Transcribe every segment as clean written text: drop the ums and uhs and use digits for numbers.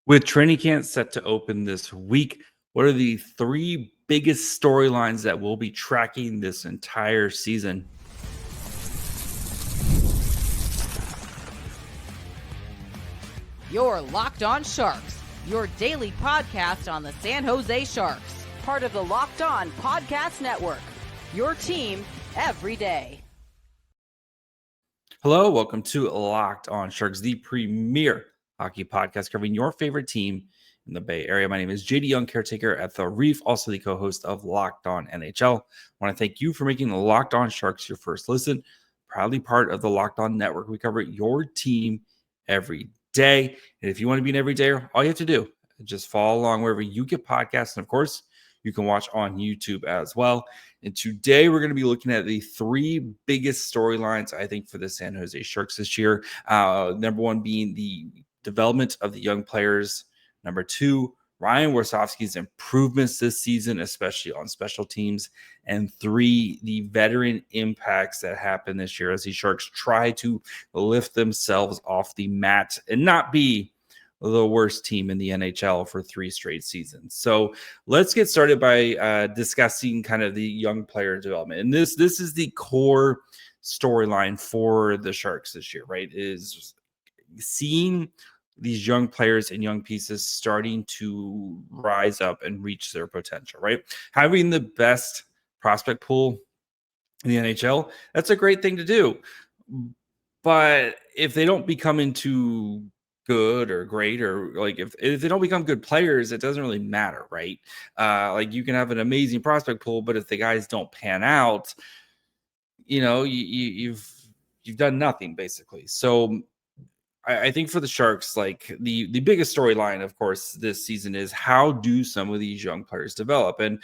With training camp set to open this week, what are the three biggest storylines that we'll be tracking this entire season? You're Locked On Sharks, your daily podcast on the San Jose Sharks, part of the Locked On Podcast Network, your team every day. Hello, welcome to Locked On Sharks, the premier hockey podcast covering your favorite team in the Bay Area. My name is JD Young, caretaker at The Reef, also the co-host of Locked On NHL. I want to thank you for making the Locked On Sharks your first listen. Proudly part of the Locked On Network. We cover your team every day. And if you want to be an everydayer, all you have to do is just follow along wherever you get podcasts. And of course, you can watch on YouTube as well. And today we're going to be looking at the three biggest storylines, I think, for the San Jose Sharks this year. Number one being the development of the young players. Number two, Ryan Warsofsky's improvements this season, especially on special teams. And three, the veteran impacts that happen this year as the Sharks try to lift themselves off the mat and not be the worst team in the NHL for three straight seasons. So let's get started by discussing kind of the young player development. And this is the core storyline for the Sharks this year, right? Is seeing these young players and young pieces starting to rise up and reach their potential, right? Having the best prospect pool in the NHL, that's a great thing to do. But if they don't become into good or great, or like if they don't become good players, it doesn't really matter, right? Like you can have an amazing prospect pool, but if the guys don't pan out, you've done nothing basically. So I think for the Sharks, like the biggest storyline, of course, this season is how do some of these young players develop? And,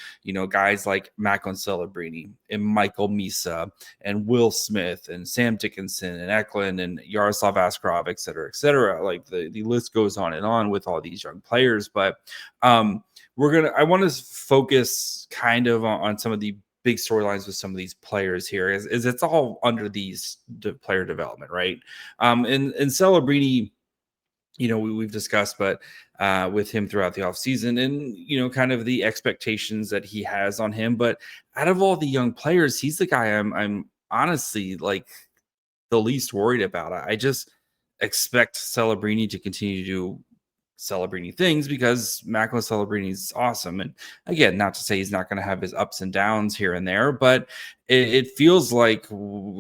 guys like Macklin, Celebrini and Michael Misa and Will Smith and Sam Dickinson and Macklin and Yaroslav Askarov, et cetera. Like the list goes on and on with all these young players. But I want to focus kind of on some of the big storylines with some of these players here is it's all under these player development, right? And Celebrini, we've discussed, but with him throughout the offseason and, kind of the expectations that he has on him. But out of all the young players, he's the guy I'm honestly like the least worried about. I just expect Celebrini to continue to do Celebrini things because Macklin Celebrini is awesome. And again, not to say he's not going to have his ups and downs here and there, but it feels like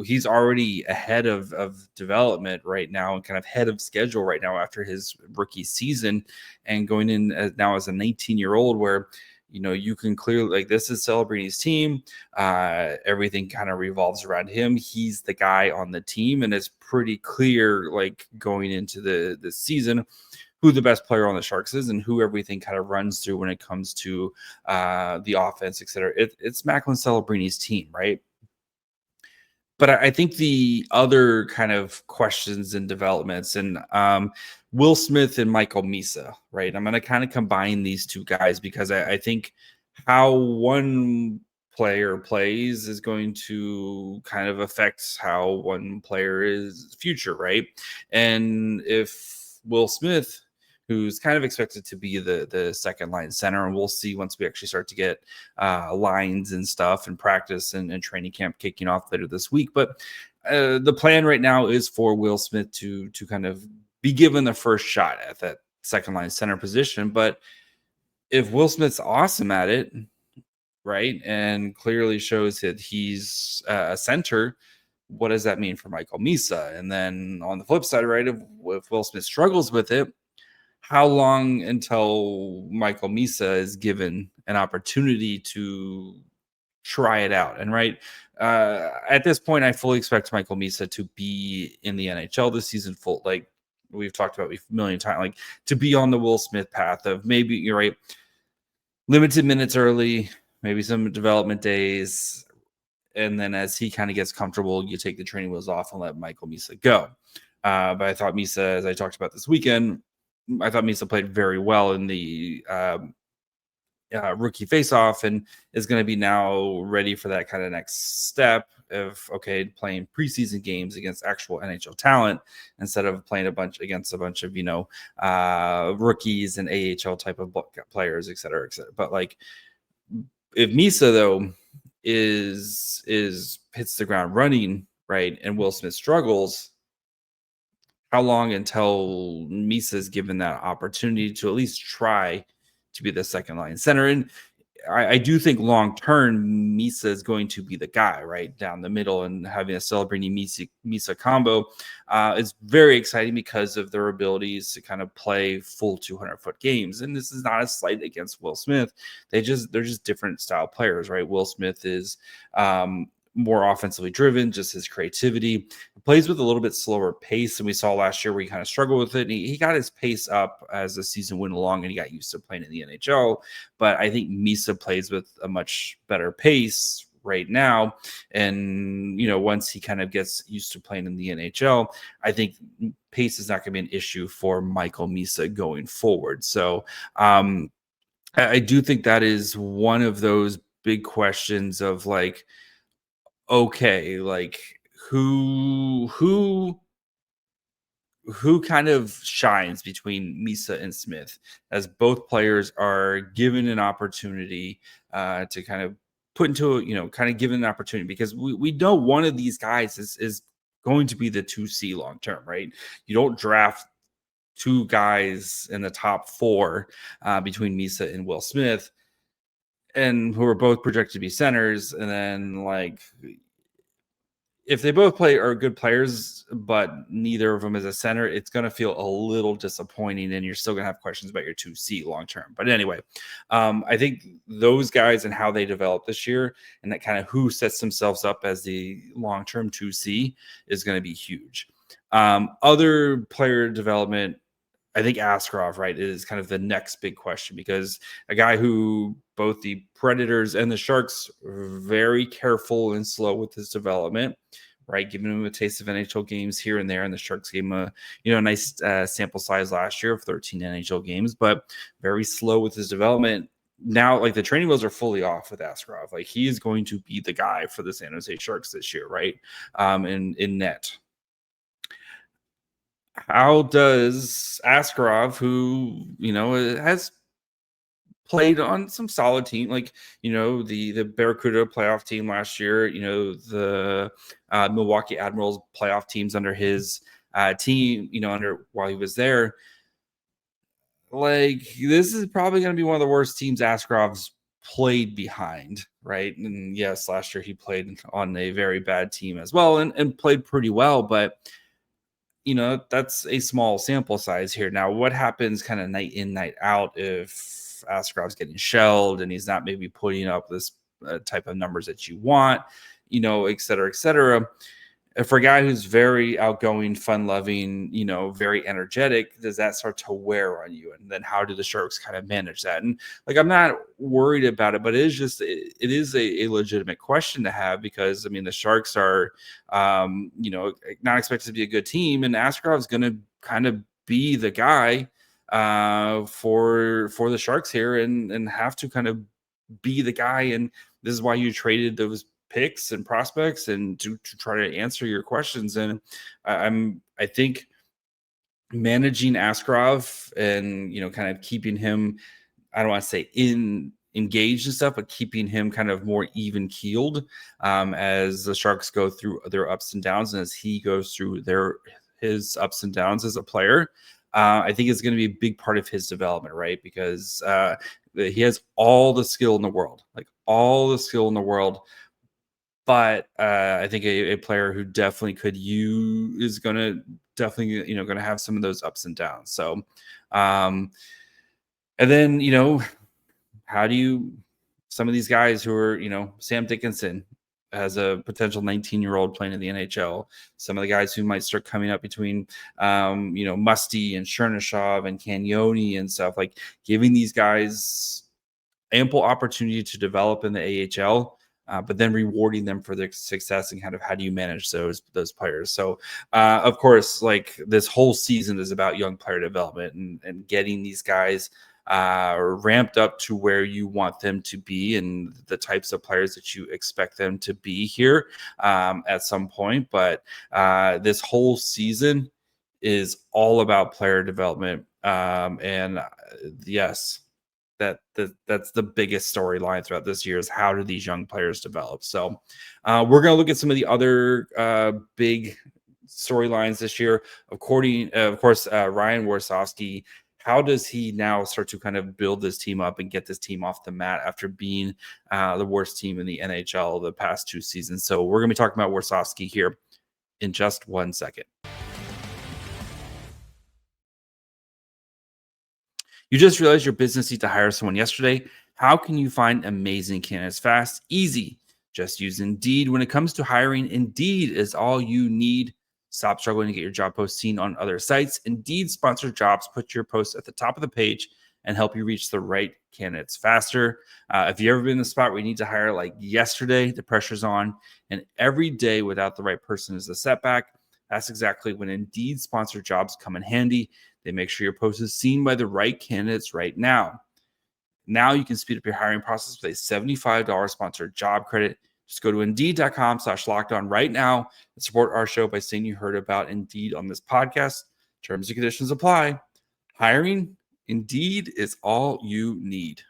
he's already ahead of development right now and kind of ahead of schedule right now after his rookie season and going in now as a 19-year-old where, you can clearly like this is Celebrini's team. Everything kind of revolves around him. He's the guy on the team, and it's pretty clear, like going into the season, who the best player on the Sharks is and who everything kind of runs through when it comes to the offense, et cetera. It's Macklin Celebrini's team, right? But I think the other kind of questions and developments and Will Smith and Michael Misa, right? I'm going to kind of combine these two guys because I think how one player plays is going to kind of affect how one player is future, right? And if Will Smith, who's kind of expected to be the second line center, and we'll see once we actually start to get lines and stuff and practice and training camp kicking off later this week. But the plan right now is for Will Smith to kind of be given the first shot at that second line center position. But if Will Smith's awesome at it, right, and clearly shows that he's a center, what does that mean for Michael Misa? And then on the flip side, right, if Will Smith struggles with it, how long until Michael Misa is given an opportunity to try it out? And right at this point, I fully expect Michael Misa to be in the NHL this season, full, like we've talked about a million times, like to be on the Will Smith path of maybe, you're right, limited minutes early, maybe some development days, and then as he kind of gets comfortable, you take the training wheels off and let Michael Misa go. But I thought Misa, as I talked about this weekend, I thought Misa played very well in the rookie faceoff and is going to be now ready for that kind of next step of, okay, playing preseason games against actual NHL talent instead of playing against a bunch of, rookies and AHL type of players, et cetera, et cetera. But like, if Misa though is hits the ground running, right, and Will Smith struggles, how long until Misa is given that opportunity to at least try to be the second line center? And I do think long term, Misa is going to be the guy right down the middle, and having a Celebrini Misa combo is very exciting because of their abilities to kind of play full 200-foot games. And this is not a slight against Will Smith. They're just different style players, right? Will Smith is more offensively driven, just his creativity. He plays with a little bit slower pace than we saw last year, where he kind of struggled with it. And he got his pace up as the season went along, and he got used to playing in the NHL. But I think Misa plays with a much better pace right now. And, once he kind of gets used to playing in the NHL, I think pace is not going to be an issue for Michael Misa going forward. So I do think that is one of those big questions of like, okay, like who kind of shines between Misa and Smith, as both players are given an opportunity to kind of put into kind of given an opportunity, because we know one of these guys is going to be the 2C long term, right? You don't draft two guys in the top 4 between Misa and Will Smith, and who are both projected to be centers, and then like, if they both are good players, but neither of them is a center, it's going to feel a little disappointing, and you're still going to have questions about your 2C long term. But anyway, I think those guys and how they develop this year, and that kind of who sets themselves up as the long term 2C, is going to be huge. Other player development, I think Askarov, right, is kind of the next big question, because a guy who both the Predators and the Sharks are very careful and slow with his development, right, giving him a taste of NHL games here and there. And the Sharks gave him a nice sample size last year of 13 NHL games, but very slow with his development. Now, like, the training wheels are fully off with Askarov. Like, he is going to be the guy for the San Jose Sharks this year, right, in net. How does Askarov, who has played on some solid team, like the Barracuda playoff team last year, the Milwaukee Admirals playoff teams under his team, while he was there, like, this is probably going to be one of the worst teams Askarov's played behind, right? And yes, last year he played on a very bad team as well, and played pretty well, but that's a small sample size here. Now, what happens kind of night in, night out if Askarov's getting shelled and he's not maybe putting up this type of numbers that you want, et cetera, et cetera? For a guy who's very outgoing, fun-loving, very energetic, does that start to wear on you? And then how do the Sharks kind of manage that? And like, I'm not worried about it, but it is a legitimate question to have, because I mean, the Sharks are, not expected to be a good team, and Askarov is going to kind of be the guy for the Sharks here, and have to kind of be the guy. And this is why you traded those picks and prospects, and to try to answer your questions. And I think managing Askarov and kind of keeping him, I don't want to say engaged and stuff, but keeping him kind of more even keeled as the Sharks go through their ups and downs, and as he goes through his ups and downs as a player, I think it's going to be a big part of his development, right? Because he has all the skill in the world, but I think a player who definitely could use is going to definitely going to have some of those ups and downs. So, and then how do you, some of these guys who are Sam Dickinson has a potential 19-year-old playing in the NHL. Some of the guys who might start coming up between Musty and Chernyshov and Cagnoni and stuff, like giving these guys ample opportunity to develop in the AHL. but then rewarding them for their success and kind of how do you manage those players. So of course, like this whole season is about young player development and getting these guys ramped up to where you want them to be and the types of players that you expect them to be here at some point. But this whole season is all about player development. And yes, that's the biggest storyline throughout this year is how do these young players develop. So we're going to look at some of the other big storylines this year. Of course, Ryan Warsofsky. How does he now start to kind of build this team up and get this team off the mat after being the worst team in the NHL the past 2 seasons? So we're going to be talking about Warsofsky here in just 1 second. You just realized your business needs to hire someone yesterday. How can you find amazing candidates fast? Easy. Just use Indeed. When it comes to hiring, Indeed is all you need. Stop struggling to get your job post seen on other sites. Indeed sponsored jobs put your post at the top of the page and help you reach the right candidates faster. If you've ever been in the spot where you need to hire like yesterday, the pressure's on, and every day without the right person is a setback, that's exactly when Indeed sponsored jobs come in handy. They make sure your post is seen by the right candidates right now. Now you can speed up your hiring process with a $75 sponsored job credit. Just go to Indeed.com/lockedon right now and support our show by saying you heard about Indeed on this podcast. Terms and conditions apply. Hiring, Indeed is all you need.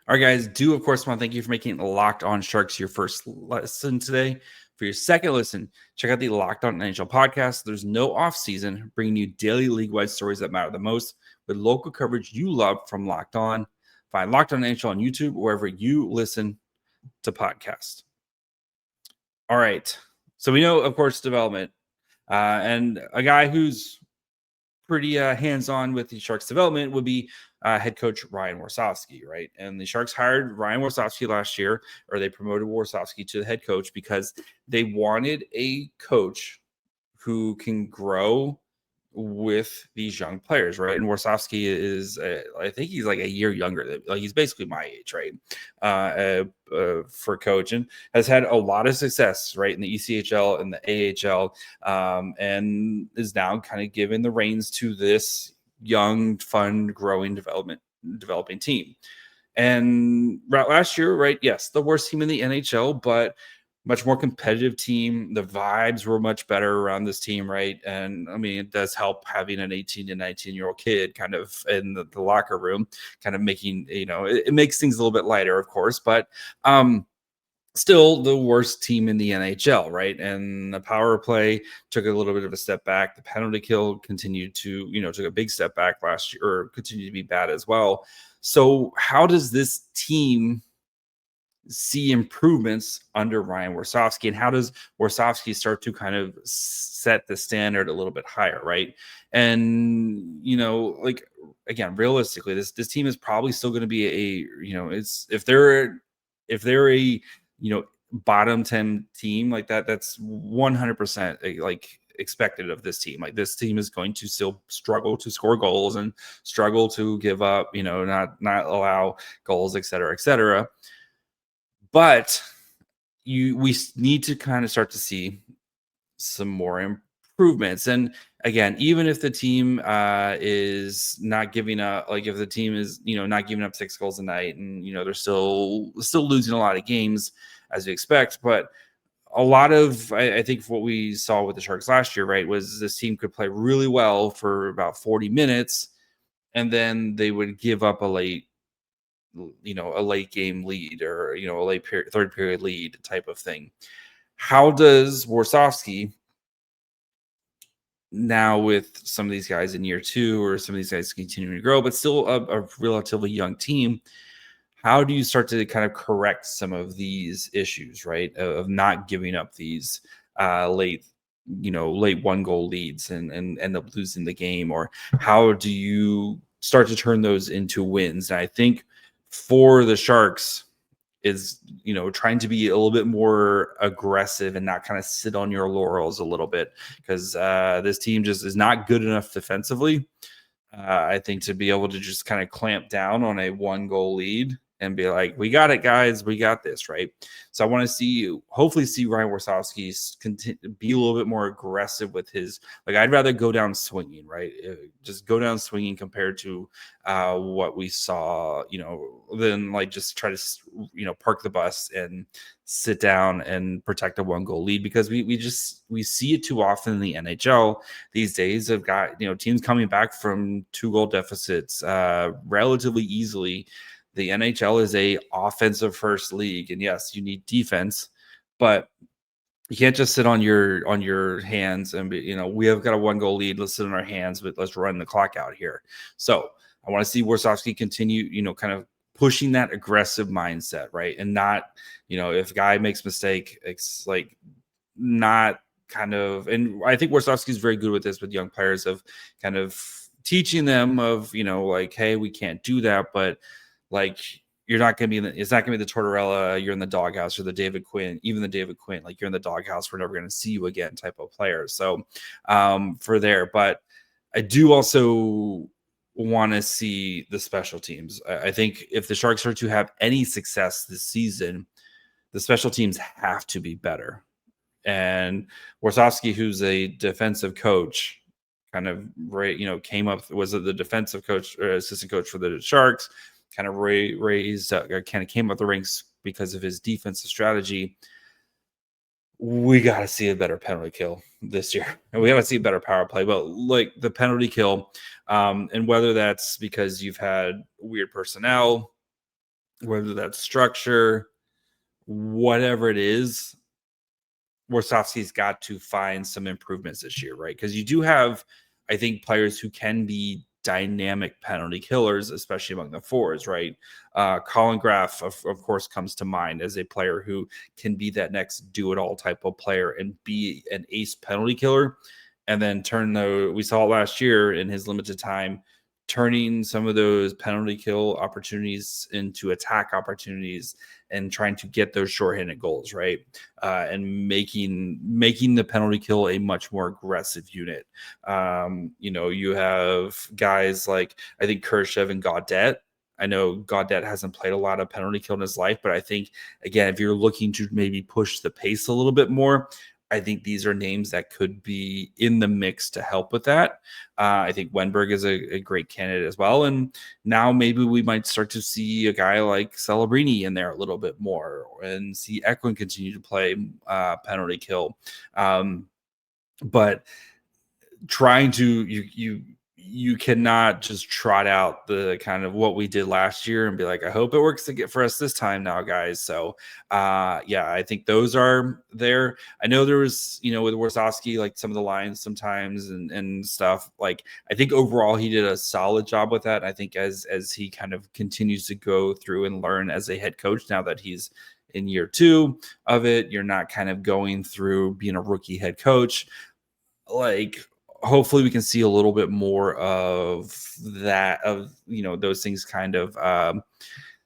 All right, guys, do of course want to thank you for making Locked On Sharks your first listen today. For your second listen, check out the Locked On NHL podcast. There's no off season, bringing you daily league-wide stories that matter the most with local coverage you love from Locked On. Find Locked On NHL on YouTube or wherever you listen to podcasts. All right, so we know, of course, development and a guy who's pretty hands-on with the Sharks development would be head coach Ryan Warsofsky, right? And the Sharks hired Ryan Warsofsky last year, or they promoted Warsofsky to the head coach because they wanted a coach who can grow with these young players, right? And Warsofsky is, I think he's like a year younger. Like he's basically my age, right? For coach, and has had a lot of success, right, in the ECHL and the AHL, and is now kind of given the reins to this young, fun, growing, developing team. And last year, right? Yes, the worst team in the NHL, but much more competitive team. The vibes were much better around this team, right? And I mean, it does help having an 18 to 19-year-old kid kind of in the locker room, kind of making, it makes things a little bit lighter, of course, but still the worst team in the NHL, right? And the power play took a little bit of a step back. The penalty kill continued to, took a big step back last year, or continued to be bad as well. So how does this team see improvements under Ryan Warsofsky, and how does Warsofsky start to kind of set the standard a little bit higher, right? And like again, realistically, this team is probably still going to be it's if they're a bottom 10 team like that, that's 100% like expected of this team. Like this team is going to still struggle to score goals and struggle to give up, not allow goals, et cetera. But we need to kind of start to see some more improvements. And again, even if the team is not giving up, like if the team is, not giving up 6 goals a night and, they're still losing a lot of games as we expect. But a lot of, I think what we saw with the Sharks last year, right, was this team could play really well for about 40 minutes and then they would give up a late game lead or, a late third period lead type of thing. How does Warsofsky now, with some of these guys in year 2 or some of these guys continuing to grow, but still a relatively young team, how do you start to kind of correct some of these issues, right? Of not giving up these late 1-goal leads and end up losing the game, or how do you start to turn those into wins? And I think for the Sharks is, trying to be a little bit more aggressive and not kind of sit on your laurels a little bit, because this team just is not good enough defensively I think to be able to just kind of clamp down on a 1-goal lead and be like, we got it, guys, we got this, right? So I want to hopefully see Ryan Warsofsky be a little bit more aggressive with his, like, I'd rather go down swinging, right? Just go down swinging compared to what we saw, than like just try to, park the bus and sit down and protect a 1-goal lead, because we see it too often in the NHL these days of got teams coming back from 2-goal deficits relatively easily. The NHL is a offensive first league, and yes, you need defense, but you can't just sit on your hands and be, we have got a 1-goal lead, let's sit on our hands, but let's run the clock out here. So I want to see Warsofsky continue kind of pushing that aggressive mindset, right? And not, if a guy makes mistake, it's like not kind of, and I think Warsofsky is very good with this with young players, of kind of teaching them of, like, hey, we can't do that, but like, you're not going to be it's not going to be the Tortorella, you're in the doghouse, or the David Quinn, even the David Quinn, like, you're in the doghouse, we're never going to see you again type of player. So for there, but I do also want to see the special teams. I think if the Sharks are to have any success this season, the special teams have to be better. And Warsofsky, who's a defensive coach, kind of came up, was the defensive coach or assistant coach for the Sharks, kind of raised kind of came up the ranks because of his defensive strategy. We got to see a better penalty kill this year, and we got to see a better power play. But like the penalty kill, and whether that's because you've had weird personnel, whether that's structure, whatever it is, Warsofsky's got to find some improvements this year, right? Because you do have, I think, players who can be dynamic penalty killers, especially among the forwards, right? Colin Graff, of course, comes to mind as a player who can be that next do-it-all type of player and be an ace penalty killer, and then we saw it last year in his limited time, turning some of those penalty kill opportunities into attack opportunities and trying to get those shorthanded goals, right? And making the penalty kill a much more aggressive unit. You have guys like, I think, Khrushchev and Gaudette. I know Gaudette hasn't played a lot of penalty kill in his life, but I think, again, if you're looking to maybe push the pace a little bit more, I think these are names that could be in the mix to help with that. I think Wenberg is a great candidate as well. And now maybe we might start to see a guy like Celebrini in there a little bit more, and see Eklund continue to play penalty kill. But trying to, you cannot just trot out the kind of what we did last year and be like, I hope it works for us this time now, guys. So I think those are there. I know there was, with Warsofsky, like some of the lines sometimes and stuff, like, I think overall he did a solid job with that. I think as he kind of continues to go through and learn as a head coach, now that he's in year 2 of it, you're not kind of going through being a rookie head coach. Like, hopefully we can see a little bit more of that, of those things kind of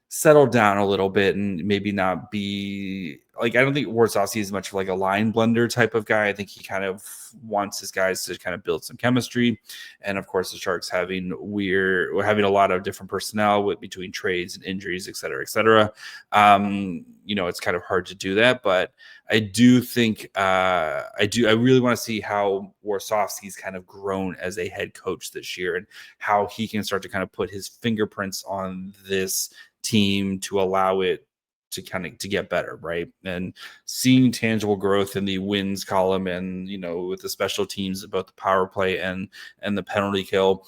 settle down a little bit, and maybe not be like, I don't think Warsofsky is much of like a line blender type of guy. I think he kind of wants his guys to kind of build some chemistry. And of course, the Sharks having a lot of different personnel between trades and injuries, et cetera, et cetera. It's kind of hard to do that, but I do think I really want to see how Warsofsky's kind of grown as a head coach this year, and how he can start to kind of put his fingerprints on this team to allow it to to get better, right? And seeing tangible growth in the wins column, and with the special teams, both the power play and the penalty kill,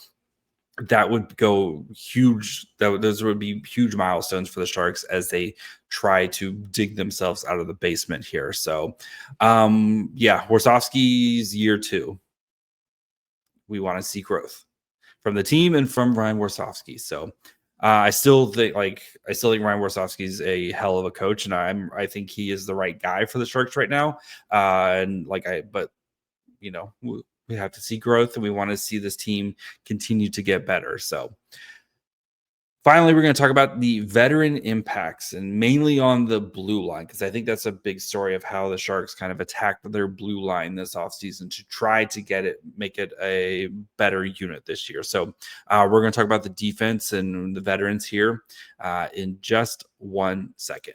that would go huge. Those would be huge milestones for the Sharks as they try to dig themselves out of the basement here. So Warsofsky's year 2, we want to see growth from the team and from Ryan Warsofsky. So I still think Ryan Warsofsky is a hell of a coach, and I think he is the right guy for the Sharks right now. We have to see growth, and we want to see this team continue to get better. So Finally, we're going to talk about the veteran impacts and mainly on the blue line, because I think that's a big story of how the Sharks kind of attacked their blue line this offseason to try to make it a better unit this year. So we're going to talk about the defense and the veterans here in just 1 second.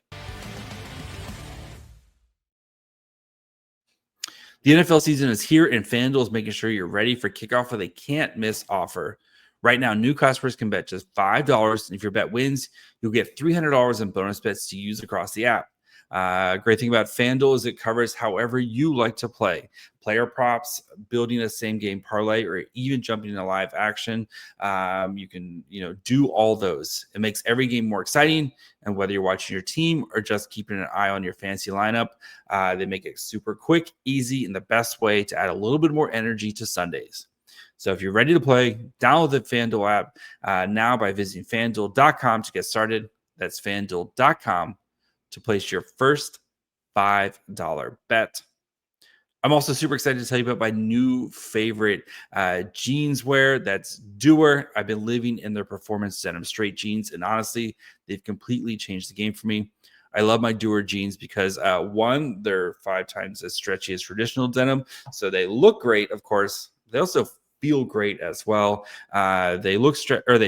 The NFL season is here, and FanDuel is making sure you're ready for kickoff with a can't-miss offer. Right now, new customers can bet just $5, and if your bet wins, you'll get $300 in bonus bets to use across the app. Great thing about FanDuel is it covers however you like to play. Player props, building a same-game parlay, or even jumping into live action. You can, do all those. It makes every game more exciting, and whether you're watching your team or just keeping an eye on your fantasy lineup, they make it super quick, easy, and the best way to add a little bit more energy to Sundays. So if you're ready to play, download the FanDuel app now by visiting FanDuel.com to get started. That's FanDuel.com to place your first $5 bet. I'm also super excited to tell you about my new favorite jeans wear. That's Doer. I've been living in their performance denim straight jeans, and honestly, they've completely changed the game for me. I love my Doer jeans because one, they're 5 times as stretchy as traditional denim, so they look great. Of course, they also feel great as well. They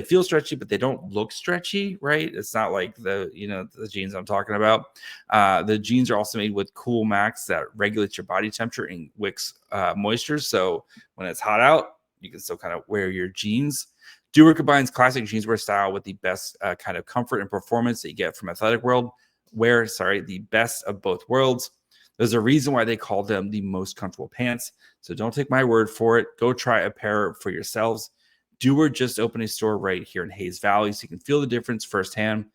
feel stretchy, but they don't look stretchy, right? It's not like the jeans I'm talking about. The jeans are also made with Cool Max that regulates your body temperature and wicks moisture. So when it's hot out, you can still kind of wear your jeans. Doer combines classic jeanswear style with the best kind of comfort and performance that you get from athletic wear. The best of both worlds. There's a reason why they call them the most comfortable pants. So don't take my word for it. Go try a pair for yourselves. Doer just opened a store right here in Hayes Valley, so you can feel the difference firsthand.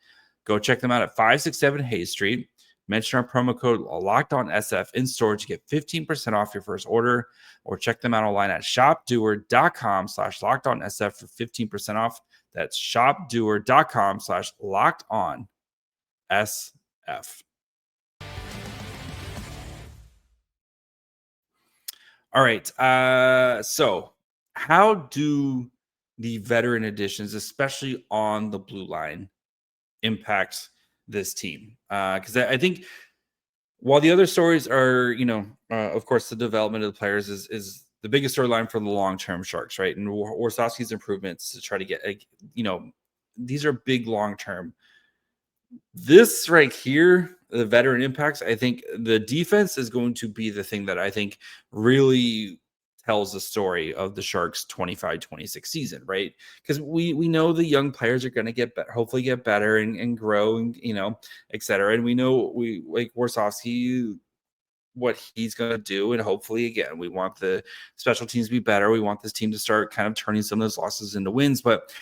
Go check them out at 567 Hayes Street. Mention our promo code LOCKEDONSF in store to get 15% off your first order, or check them out online at shopdoer.com/LockedOnSF for 15% off. That's shopdoer.com/LockedOnSF. All right. So how do the veteran additions, especially on the blue line, impact this team? Because I think while the other stories are, of course, the development of the players is the biggest storyline for the long-term Sharks, right? And Warsofsky's improvements to try to get, these are big long-term. This right here, the veteran impacts, I think the defense is going to be the thing that I think really tells the story of the Sharks 25-26 season, right? Because we know the young players are going to get better, hopefully get better and grow, and et cetera. And we know we like Warsofsky, what he's going to do, and hopefully again we want the special teams to be better. We want this team to start kind of turning some of those losses into wins. But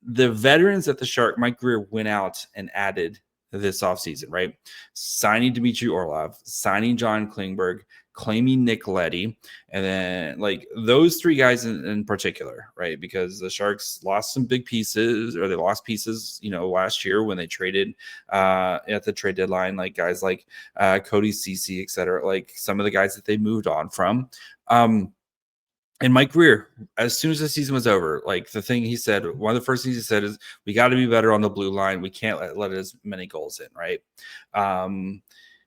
the veterans that the Shark, Mike Grier, went out and added this offseason, right? Signing Dmitry Orlov, signing John Klingberg, claiming Nick Leddy, and then like those 3 guys in particular, right? Because the Sharks lost some big pieces, or they lost pieces, last year when they traded at the trade deadline, like guys like Cody Ceci, et cetera, like some of the guys that they moved on from. And Mike Grier, as soon as the season was over, like the thing he said, one of the first things he said is, we got to be better on the blue line. We can't let as many goals in, right?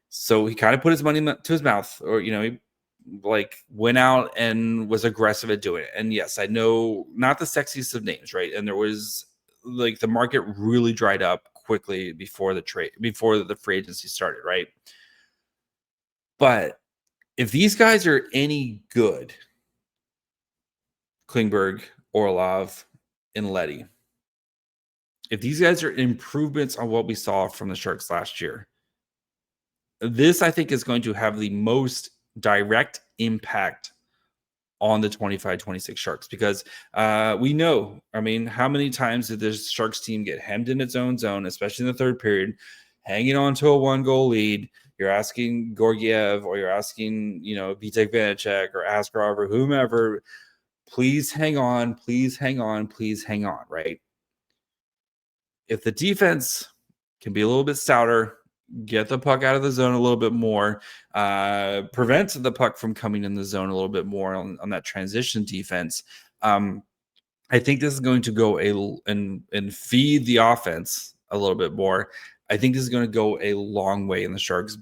So he kind of put his money to his mouth, or, he like went out and was aggressive at doing it. And yes, I know not the sexiest of names, right? And there was like the market really dried up quickly before the free agency started, right? But if these guys are any good, Klingberg, Orlov, and Leddy, if these guys are improvements on what we saw from the Sharks last year, this I think is going to have the most direct impact on the 25-26 Sharks, because we know, how many times did this Sharks team get hemmed in its own zone, especially in the third period, hanging on to a 1-goal lead? You're asking Georgiev, or you're asking, Vitek Vanacek or Askarov or whomever, please hang on, please hang on, please hang on, right? If the defense can be a little bit stouter, get the puck out of the zone a little bit more, prevent the puck from coming in the zone a little bit more on that transition defense, I think this is going to go and feed the offense a little bit more. I think this is going to go a long way in the Sharks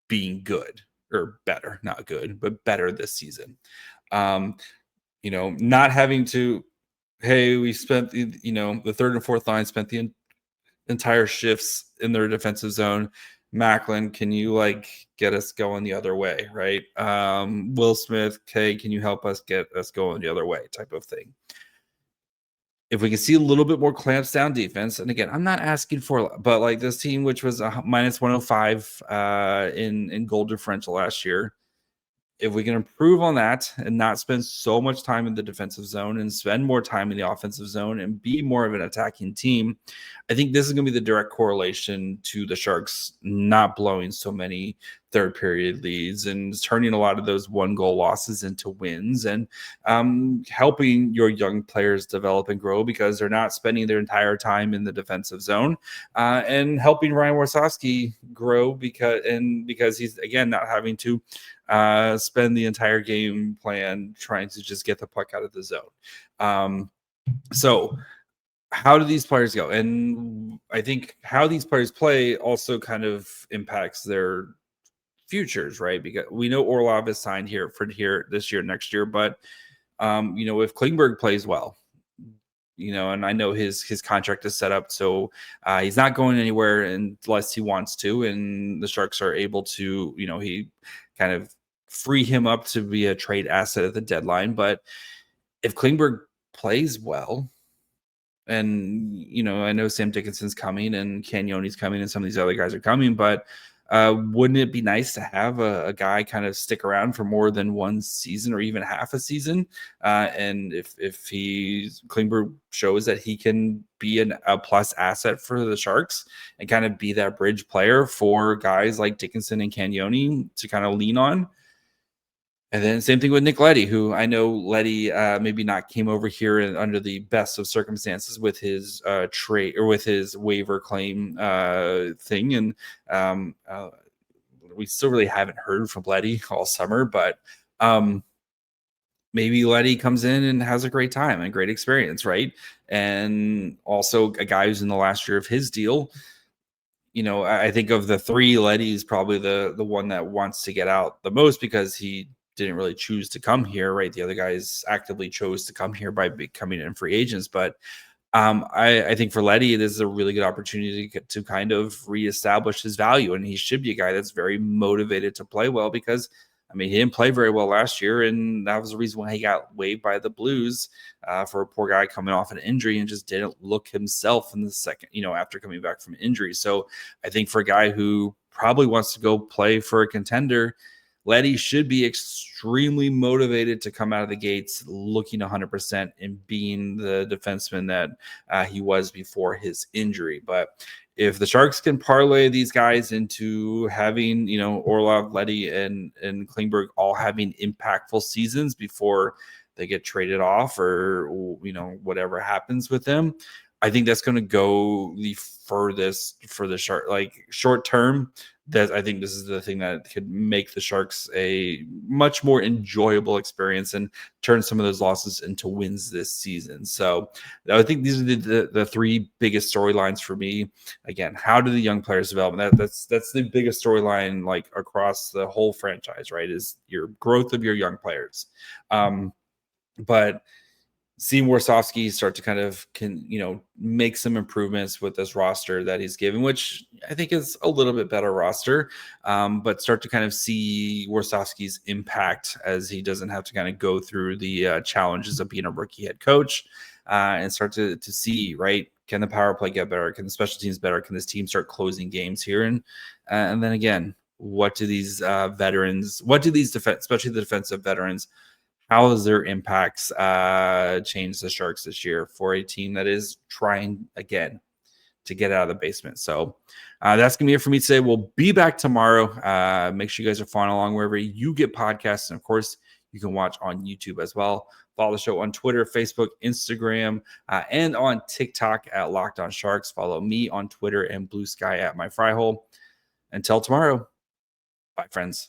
being good or better, not good, but better this season. Not having to, hey, we spent the third and fourth line spent the entire shifts in their defensive zone. Macklin, can you get us going the other way, right? Will Smith, okay, can you help us get us going the other way, type of thing. If we can see a little bit more clamps down defense, and again, I'm not asking for, but this team, which was a minus 105 in goal differential last year, if we can improve on that and not spend so much time in the defensive zone and spend more time in the offensive zone and be more of an attacking team, I think this is going to be the direct correlation to the Sharks not blowing so many third period leads and turning a lot of those 1-goal losses into wins, and helping your young players develop and grow because they're not spending their entire time in the defensive zone, and helping Ryan Warsofsky grow because he's, again, not having to spend the entire game plan trying to just get the puck out of the zone. So how do these players go? And I think how these players play also kind of impacts their futures, right? Because we know Orlov is signed here this year, next year, but if Klingberg plays well, and I know his contract is set up, so he's not going anywhere unless he wants to, and the Sharks are able to, he kind of free him up to be a trade asset at the deadline. But if Klingberg plays well, and I know Sam Dickinson's coming and Cagnoni's coming and some of these other guys are coming, but wouldn't it be nice to have a guy kind of stick around for more than one season or even half a season? And if Klingberg shows that he can be a plus asset for the Sharks and kind of be that bridge player for guys like Dickinson and Cagnoni to kind of lean on. And then same thing with Nick Leddy, who I know Leddy maybe not came over here under the best of circumstances with his trade or with his waiver claim thing. And we still really haven't heard from Leddy all summer, but maybe Leddy comes in and has a great time and great experience, right? And also a guy who's in the last year of his deal. I think of the three, Leddy is probably the one that wants to get out the most because he didn't really choose to come here, right? The other guys actively chose to come here by becoming in free agents. But I think for Leddy, it is a really good opportunity to kind of reestablish his value. And he should be a guy that's very motivated to play well because, he didn't play very well last year. And that was the reason why he got waived by the Blues for a poor guy coming off an injury and just didn't look himself in the second, after coming back from injury. So I think for a guy who probably wants to go play for a contender, Leddy should be extremely motivated to come out of the gates looking 100% and being the defenseman that he was before his injury. But if the Sharks can parlay these guys into having, Orlov, Leddy, and Klingberg all having impactful seasons before they get traded off or, whatever happens with them, I think that's going to go the furthest for the Sharks. Short term, that I think this is the thing that could make the Sharks a much more enjoyable experience and turn some of those losses into wins this season. So I think these are the three biggest storylines for me. Again, how do the young players develop? And that's the biggest storyline across the whole franchise, right? Is your growth of your young players. But seeing Warsofsky start to kind of make some improvements with this roster that he's given, which I think is a little bit better roster, but start to kind of see Warsofsky's impact as he doesn't have to kind of go through the challenges of being a rookie head coach, and start to see, right, can the power play get better? Can the special teams better? Can this team start closing games here? And then again, what do these veterans, especially the defensive veterans, how has their impacts changed the Sharks this year for a team that is trying again to get out of the basement? So that's going to be it for me today. We'll be back tomorrow. Make sure you guys are following along wherever you get podcasts. And of course, you can watch on YouTube as well. Follow the show on Twitter, Facebook, Instagram, and on TikTok at Locked On Sharks. Follow me on Twitter and Blue Sky at My Fry Hole. Until tomorrow, bye, friends.